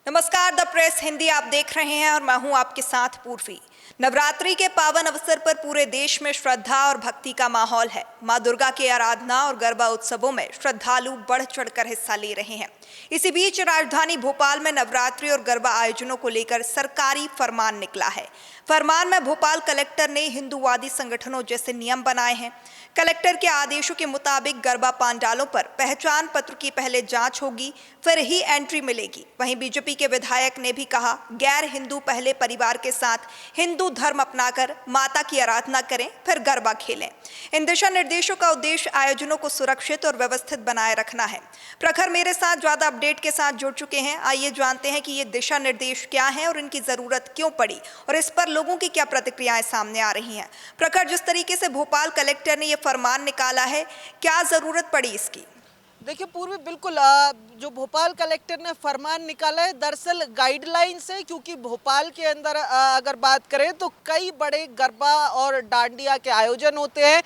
नमस्कार, the press Hindi आप देख रहे हैं और मैं हूं आपके साथ पूर्वी। नवरात्रि के पावन अवसर पर पूरे देश में श्रद्धा और भक्ति का माहौल है। मां दुर्गा की आराधना और गरबा उत्सवों में श्रद्धालु बढ़ चढ़कर हिस्सा ले रहे हैं। इसी बीच राजधानी भोपाल में नवरात्रि और गरबा आयोजनों को लेकर सरकारी फरमान निकला है। फरमान में भोपाल कलेक्टर ने हिंदूवादी संगठनों जैसे नियम बनाए हैं। कलेक्टर के आदेशों के मुताबिक गरबा पंडालों पर पहचान पत्र की पहले जांच होगी, फिर ही एंट्री मिलेगी। वहीं बीजेपी के विधायक ने भी कहा, गैर हिंदू पहले परिवार के साथ हिंदू धर्म अपनाकर माता की आराधना करें, फिर गरबा खेलें। इन दिशा निर्देशों का उद्देश्य आयोजनों को सुरक्षित और व्यवस्थित बनाए रखना है। प्रखर मेरे साथ ज्यादा अपडेट के साथ जुड़ चुके हैं। आइए जानते हैं कि ये दिशा निर्देश क्या हैं और इनकी जरूरत क्यों पड़ी और इस पर लोगों की क्या प्रतिक्रियाएं सामने आ रही हैं। प्रखर, जिस तरीके से भोपाल कलेक्टर ने ये फरमान निकाला है, क्या जरूरत पड़ी इसकी? देखिए पूर्वी, बिल्कुल जो भोपाल कलेक्टर ने फरमान निकाला है दरअसल गाइडलाइंस है, क्योंकि भोपाल के अंदर अगर बात करें तो कई बड़े गरबा और डांडिया के आयोजन होते हैं।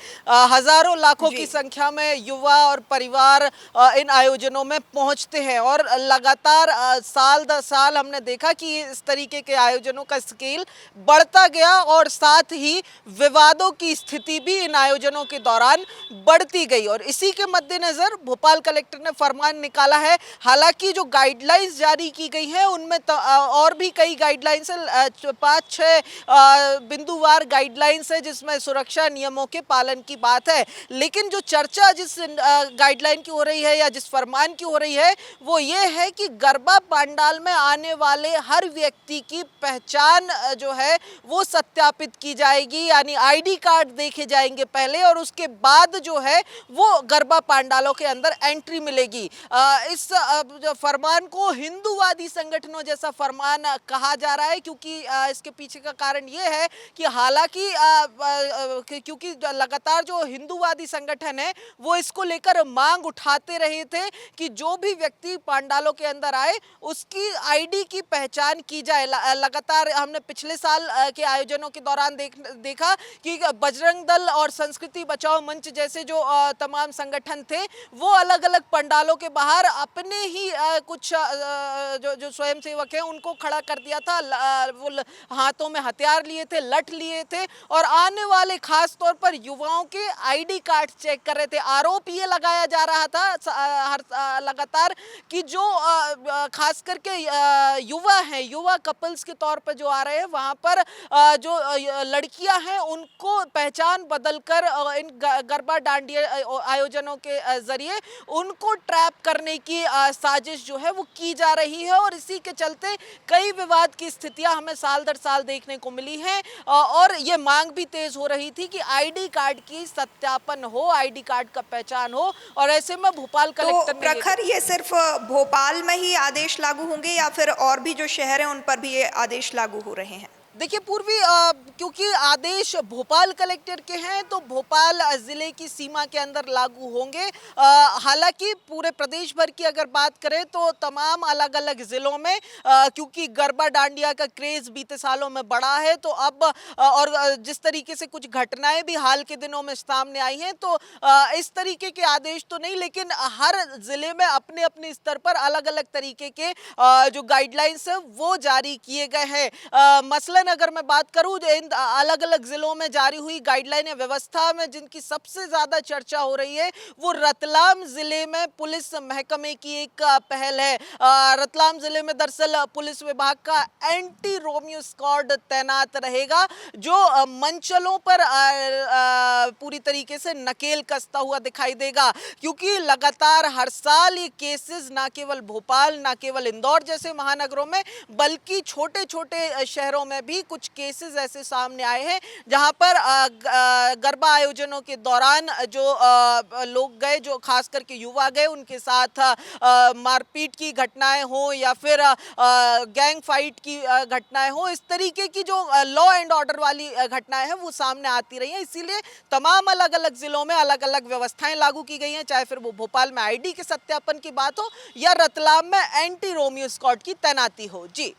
हजारों लाखों की संख्या में युवा और परिवार इन आयोजनों में पहुंचते हैं और लगातार साल दर साल हमने देखा कि इस तरीके के आयोजनों का स्केल बढ़ता गया और साथ ही विवादों की स्थिति भी इन आयोजनों के दौरान बढ़ती गई। और इसी के मद्देनजर भोपाल कलेक्टर ने फरमान निकाला है। हालांकि जो गाइडलाइंस जारी की गई है उनमें और भी कई गाइडलाइंस है, 5-6 बिंदुवार गाइडलाइंस है जिसमें सुरक्षा नियमों के पालन की बात है। लेकिन जो चर्चा जिस गाइडलाइन की हो रही है या जिस फरमान की हो रही है वो ये है कि गरबा पंडाल में आने वाले हर व्यक्ति की पहचान जो है वो सत्यापित की जाएगी, यानी आईडी कार्ड देखे जाएंगे पहले और उसके बाद जो है वो गरबा पंडालों के अंदर एंट्री मिलेगी। इस फरमान को हिंदूवादी संगठनों जैसा फरमान कहा जा रहा है, क्योंकि इसके पीछे का कारण ये है कि हालांकि क्योंकि लगातार जो हिंदूवादी संगठन है वो इसको लेकर मांग उठाते रहे थे कि जो भी व्यक्ति पंडालों के अंदर आए उसकी आईडी की पहचान की जाए। लगातार हमने पिछले साल के आयोजनों के दौरान देखा कि बजरंग दल और संस्कृति बचाओ मंच जैसे जो तमाम संगठन थे वो अलग अलग पंडालों के बाहर अपने ही कुछ जो स्वयंसेवक हैं उनको खड़ा कर दिया था। वो हाथों में हथियार लिए थे, लठ लिए थे और आने वाले खास तौर पर युवाओं के आईडी कार्ड चेक कर रहे थे। आरोप ये लगाया जा रहा था लगातार कि जो खास करके युवा हैं, युवा कपल्स के तौर पर जो आ रहे हैं वहां पर जो लड़कियां हैं उनको पहचान बदलकर इन गरबा डांडिया आयोजनों के जरिए उनको ट्रैप करने की साजिश जो है वो की जा रही है। और इसी के चलते कई विवाद की स्थितियां हमें साल दर साल देखने को मिली हैं और ये मांग भी तेज हो रही थी कि आईडी कार्ड की सत्यापन हो, आईडी कार्ड का पहचान हो। और ऐसे में भोपाल कलेक्टर ने प्रखर, ये सिर्फ भोपाल में ही आदेश लागू होंगे या फिर और भी जो शहर हैं उन पर भी ये आदेश लागू हो रहे हैं? देखिए पूर्वी, क्योंकि आदेश भोपाल कलेक्टर के हैं तो भोपाल जिले की सीमा के अंदर लागू होंगे। हालांकि पूरे प्रदेश भर की अगर बात करें तो तमाम अलग अलग जिलों में क्योंकि गरबा डांडिया का क्रेज बीते सालों में बढ़ा है तो अब और जिस तरीके से कुछ घटनाएं भी हाल के दिनों में सामने आई हैं तो इस तरीके के आदेश तो नहीं, लेकिन हर जिले में अपने अपने स्तर पर अलग अलग तरीके के जो गाइडलाइंस है वो जारी किए गए हैं। मसलन अगर मैं बात करूं इन अलग अलग जिलों में जारी हुई गाइडलाइन या व्यवस्था में जिनकी सबसे ज्यादा चर्चा हो रही है वो रतलाम जिले में पुलिस महकमे की एक पहल है। रतलाम जिले में दरअसल पुलिस विभाग का एंटी रोमियो स्क्वाड तैनात रहेगा जो मंचलों पर पूरी तरीके से नकेल कसता हुआ दिखाई देगा, क्योंकि लगातार हर साल ये केसेस ना केवल भोपाल ना केवल इंदौर जैसे महानगरों में बल्कि छोटे छोटे शहरों में भी कुछ केसेस ऐसे सामने आए हैं जहां पर गरबा आयोजनों के दौरान जो लोग गए, जो खास करके युवा गए, उनके साथ मारपीट की घटनाएं हो या फिर गैंग फाइट की घटनाएं हो, इस तरीके की जो लॉ एंड ऑर्डर वाली घटनाएं हैं वो सामने आती रही हैं। इसीलिए तमाम अलग अलग जिलों में अलग अलग व्यवस्थाएं लागू की गई हैं, चाहे फिर वो भोपाल में आईडी के सत्यापन की बात हो या रतलाम में एंटी रोमियो स्क्वाड की तैनाती हो। जी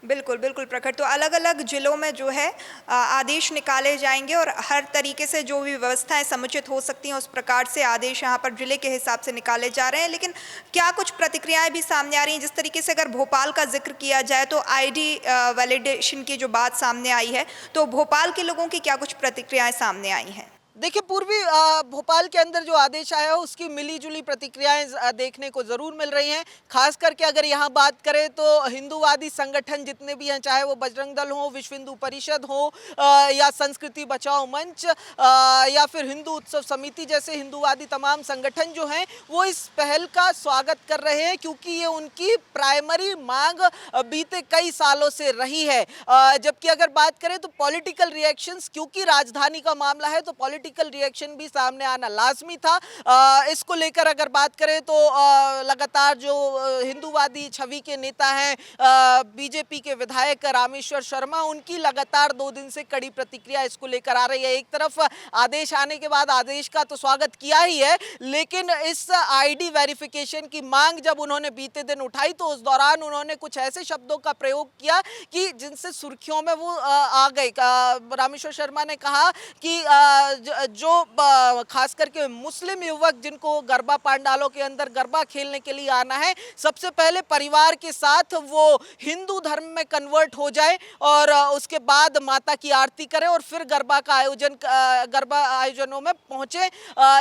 बिल्कुल, बिल्कुल प्रखर। तो अलग-अलग जिलों में जो है आदेश निकाले जाएँगे और हर तरीके से जो भी व्यवस्थाएँ समुचित हो सकती हैं, उस प्रकार से आदेश यहाँ पर जिले के हिसाब से निकाले जा रहे हैं। लेकिन क्या कुछ प्रतिक्रियाएँ भी सामने आ रही हैं? जिस तरीके से अगर भोपाल का ज़िक्र किया जाए तो आईडी वैलिडेशन की जो बात सामने आई है, तो भोपाल के लोगों की क्या कुछ प्रतिक्रियाएँ सामने आई हैं? देखिए पूर्वी भोपाल के अंदर जो आदेश आया है उसकी मिली-जुली प्रतिक्रियाएं देखने को ज़रूर मिल रही हैं। खास करके अगर यहाँ बात करें तो हिंदूवादी संगठन जितने भी हैं, चाहे वो बजरंग दल हो, विश्व हिंदू परिषद हो या संस्कृति बचाओ मंच या फिर हिंदू उत्सव समिति जैसे हिंदूवादी तमाम संगठन जो हैं वो इस पहल का स्वागत कर रहे हैं, क्योंकि ये उनकी प्राइमरी मांग बीते कई सालों से रही है। जबकि अगर बात करें तो पॉलिटिकल रिएक्शंस, क्योंकि राजधानी का मामला है तो पॉलिटिकल रिएक्शन भी सामने आना लाजमी था। इसको लेकर अगर बात करें तो लगातार जो हिंदूवादी छवि के नेता हैं, बीजेपी के विधायक रामेश्वर शर्मा, उनकी लगातार 2 दिन से कड़ी प्रतिक्रिया इसको लेकर आ रही है। एक तरफ आदेश आने के बाद आदेश का तो स्वागत किया ही है, लेकिन इस आईडी वेरिफिकेशन की मांग जब उन्होंने बीते दिन उठाई तो उस दौरान उन्होंने कुछ ऐसे शब्दों का प्रयोग किया कि जिनसे सुर्खियों में वो आ गए। रामेश्वर शर्मा ने कहा कि जो खास करके मुस्लिम युवक जिनको गरबा पंडालों के अंदर गरबा खेलने के लिए आना है, सबसे पहले परिवार के साथ वो हिंदू धर्म में कन्वर्ट हो जाए और उसके बाद माता की आरती करें और फिर गरबा आयोजनों में पहुंचे।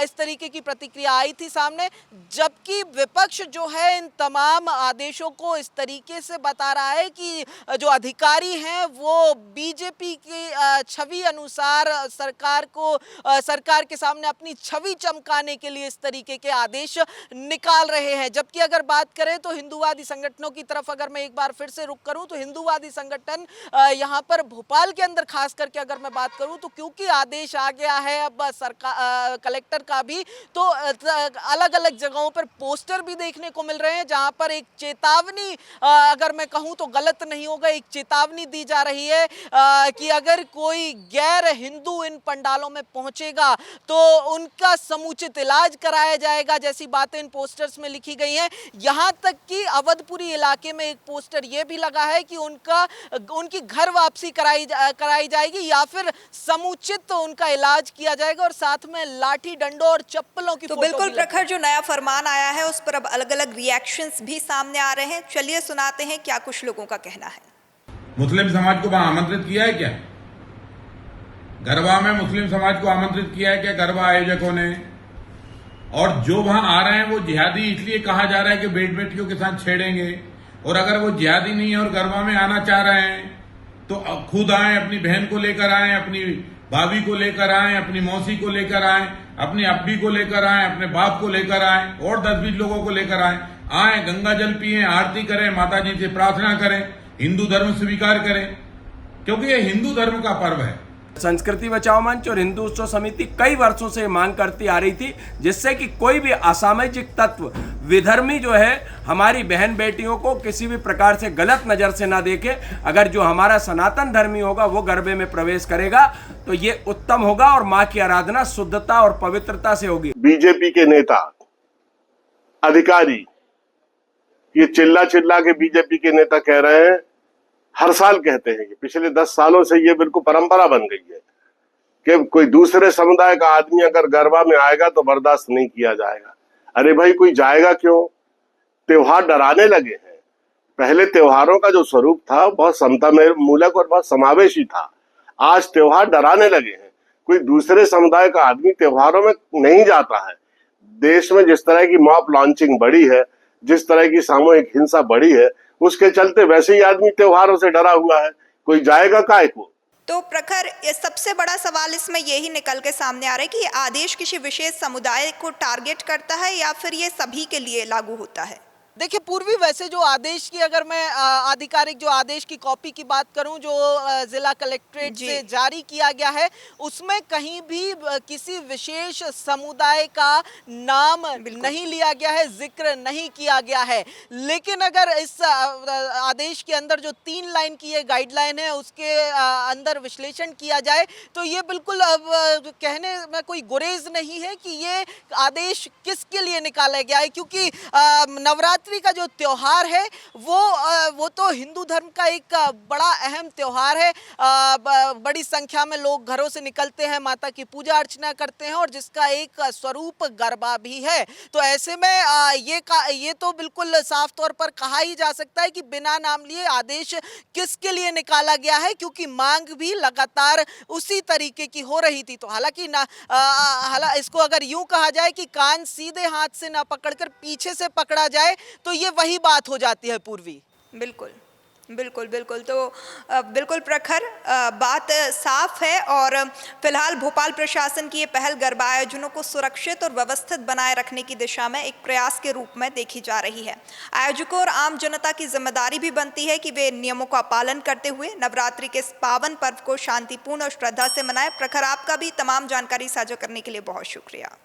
इस तरीके की प्रतिक्रिया आई थी सामने, जबकि विपक्ष जो है इन तमाम आदेशों को इस तरीके से बता रहा है कि जो अधिकारी हैं वो बीजेपी की छवि अनुसार सरकार के सामने अपनी छवि चमकाने के लिए इस तरीके के आदेश निकाल रहे हैं। जबकि अगर बात करें तो हिंदूवादी संगठनों की तरफ अगर मैं एक बार फिर से रुख करूं तो हिंदूवादी संगठन यहां पर भोपाल के अंदर खास करके अगर मैं बात करूं तो क्योंकि आदेश आ गया है अब सरकार कलेक्टर का भी, तो अलग अलग जगहों पर पोस्टर भी देखने को मिल रहे हैं जहां पर एक चेतावनी, अगर मैं कहूं तो गलत नहीं होगा, एक चेतावनी दी जा रही है कि अगर कोई गैर हिंदू इन पंडालों में पहुंचेगा तो उनका समुचित इलाज कराया जाएगा, जैसी बातें इन पोस्टर्स में लिखी गई हैं। यहां तक कि अवधपुरी इलाके में एक पोस्टर यह भी लगा है कि उनकी घर वापसी कराई जाएगी या फिर समुचित उनका इलाज किया जाएगा और साथ में लाठी डंडों और चप्पलों की तो फोटो बिल्कुल भी प्रखर, जो नया फरमान आया है उस पर अब अलग-अलग रिएक्शंस भी सामने आ रहे हैं। चलिए सुनाते हैं क्या कुछ लोगों का कहना है। मुस्लिम समाज को वहां आमंत्रित किया है क्या? गरबा में मुस्लिम समाज को आमंत्रित किया है क्या गरबा आयोजकों ने? और जो वहां आ रहे हैं वो जिहादी इसलिए कहा जा रहा है कि बेटियों के साथ छेड़ेंगे, और अगर वो जिहादी नहीं है और गरबा में आना चाह रहे हैं तो खुद आए, अपनी बहन को लेकर आए, अपनी भाभी को लेकर आए, अपनी मौसी को लेकर आए, अपनी अब्बी को लेकर आए, अपने बाप को लेकर आए और 10-20 लोगों को लेकर आए, गंगा जल पिए, आरती करें, माता जी से प्रार्थना करें, हिंदू धर्म स्वीकार करें, क्योंकि ये हिंदू धर्म का पर्व है। संस्कृति बचाओ मंच और हिंदू उत्सव समिति कई वर्षों से मांग करती आ रही थी, जिससे कि कोई भी असामाजिक तत्व, विधर्मी जो है, हमारी बहन बेटियों को किसी भी प्रकार से गलत नजर से ना देखे। अगर जो हमारा सनातन धर्मी होगा वो गरबे में प्रवेश करेगा तो ये उत्तम होगा और माँ की आराधना शुद्धता और पवित्रता से होगी। बीजेपी के नेता अधिकारी ये चिल्ला के बीजेपी के नेता कह रहे हैं, हर साल कहते हैं कि पिछले 10 सालों से ये बिल्कुल परंपरा बन गई है कि कोई दूसरे समुदाय का आदमी अगर गरबा में आएगा तो बर्दाश्त नहीं किया जाएगा। अरे भाई, कोई जाएगा क्यों? त्योहार डराने लगे हैं। पहले त्योहारों का जो स्वरूप था बहुत समता मूलक और बहुत समावेशी था, आज त्योहार डराने लगे हैं। कोई दूसरे समुदाय का आदमी त्योहारों में नहीं जाता है। देश में जिस तरह की मॉब लॉन्चिंग बढ़ी है, जिस तरह की सामूहिक हिंसा बढ़ी है, उसके चलते वैसे ही आदमी त्योहारों से डरा हुआ है। कोई जाएगा काहे को? तो प्रखर, ये सबसे बड़ा सवाल इसमें यही निकल के सामने आ रहा है कि ये आदेश किसी विशेष समुदाय को टारगेट करता है या फिर ये सभी के लिए लागू होता है? देखिए पूर्वी, वैसे जो आदेश की अगर मैं आधिकारिक जो आदेश की कॉपी की बात करूं जो जिला कलेक्ट्रेट से जारी किया गया है, उसमें कहीं भी किसी विशेष समुदाय का नाम नहीं लिया गया है, जिक्र नहीं किया गया है। लेकिन अगर इस आदेश के अंदर जो 3 लाइन की ये गाइडलाइन है उसके अंदर विश्लेषण किया जाए तो ये बिल्कुल कहने में कोई गुरेज नहीं है कि ये आदेश किसके लिए निकाला गया है, क्योंकि नवरात्रि का जो त्योहार है वो वो तो हिंदू धर्म का एक बड़ा अहम त्योहार है। बड़ी संख्या में लोग घरों से निकलते हैं, माता की पूजा अर्चना करते हैं और जिसका एक स्वरूप गरबा भी है। तो ऐसे में ये तो बिल्कुल साफ तौर पर कहा ही जा सकता है कि बिना नाम लिए आदेश किसके लिए निकाला गया है, क्योंकि मांग भी लगातार उसी तरीके की हो रही थी। तो हालांकि इसको अगर यूं कहा जाए कि कान सीधे हाथ से ना पकड़कर पीछे से पकड़ा जाए तो ये वही बात हो जाती है पूर्वी। बिल्कुल बिल्कुल बिल्कुल। तो बिल्कुल प्रखर बात साफ है और फिलहाल भोपाल प्रशासन की ये पहल गरबा आयोजनों को सुरक्षित और व्यवस्थित बनाए रखने की दिशा में एक प्रयास के रूप में देखी जा रही है। आयोजकों और आम जनता की जिम्मेदारी भी बनती है कि वे नियमों का पालन करते हुए नवरात्रि के इस पावन पर्व को शांतिपूर्ण और श्रद्धा से मनाएं। प्रखर, आपका भी तमाम जानकारी साझा करने के लिए बहुत शुक्रिया।